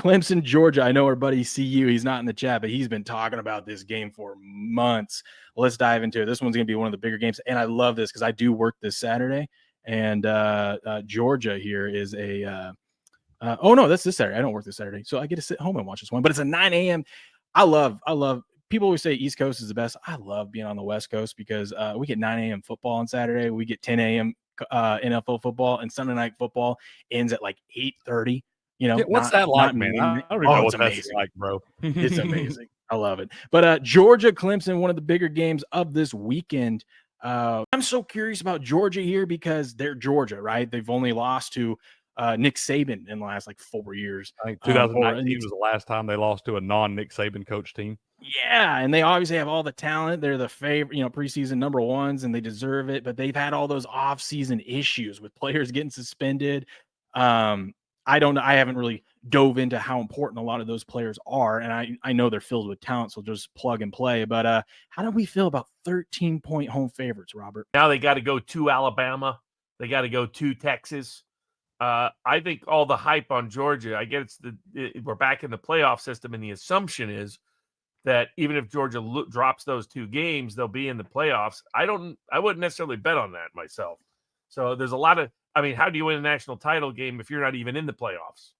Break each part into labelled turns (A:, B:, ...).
A: Clemson, Georgia. I know our buddy CU, he's not in the chat, but he's been talking about this game for months. Let's dive into it. This one's going to be one of the bigger games, and I love this because I do work this Saturday, and Georgia here is a oh, no, that's this Saturday. I don't work this Saturday, so I get to sit home and watch this one, but it's a 9 a.m. I love people always say East Coast is the best. I love being on the West Coast because we get 9 a.m. football on Saturday. We get 10 a.m. NFL football, and Sunday night football ends at like 8:30. You know,
B: what's that like, man? I don't even know what that's like, bro.
A: It's amazing. I love it. But Georgia, Clemson, one of the bigger games of this weekend. I'm so curious about Georgia here because they're Georgia, right? They've only lost to Nick Saban in the last like 4 years.
B: I think 2019 was the last time they lost to a non-Nick Saban coach team.
A: Yeah, and they obviously have all the talent. They're the favorite, preseason number ones, and they deserve it. But they've had all those off-season issues with players getting suspended. I don't know. I haven't really dove into how important a lot of those players are, and I know they're filled with talent, so just plug and play. But how do we feel about 13-point home favorites, Robert?
C: Now they got to go to Alabama. They got to go to Texas. I think all the hype on Georgia, I get we're back in the playoff system, and the assumption is that even if Georgia drops those 2 games, they'll be in the playoffs. I wouldn't necessarily bet on that myself. So there's a lot of, how do you win a national title game if you're not even in the playoffs?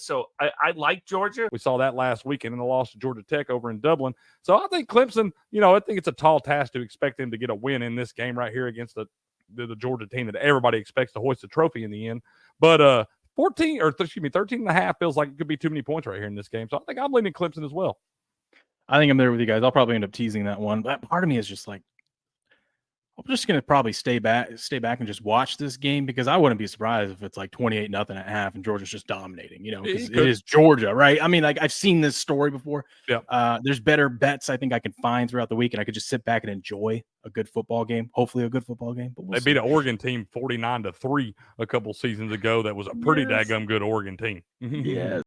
C: So I like Georgia.
B: We saw that last weekend in the loss to Georgia Tech over in Dublin. So I think Clemson, I think it's a tall task to expect them to get a win in this game right here against the Georgia team that everybody expects to hoist the trophy in the end. But 13 and a half feels like it could be too many points right here in this game. So I think I'm leaning Clemson as well.
A: I think I'm there with you guys. I'll probably end up teasing that one. But part of me is just like, I'm just going to probably stay back and just watch this game because I wouldn't be surprised if it's like 28-0 at half and Georgia's just dominating, because it is Georgia, right? I mean, like I've seen this story before.
B: Yeah.
A: There's better bets I think I can find throughout the week, and I could just sit back and enjoy a good football game, hopefully a good football game. But
B: they beat an Oregon team 49-3 a couple seasons ago. That was a pretty daggum good Oregon team.
A: Yeah.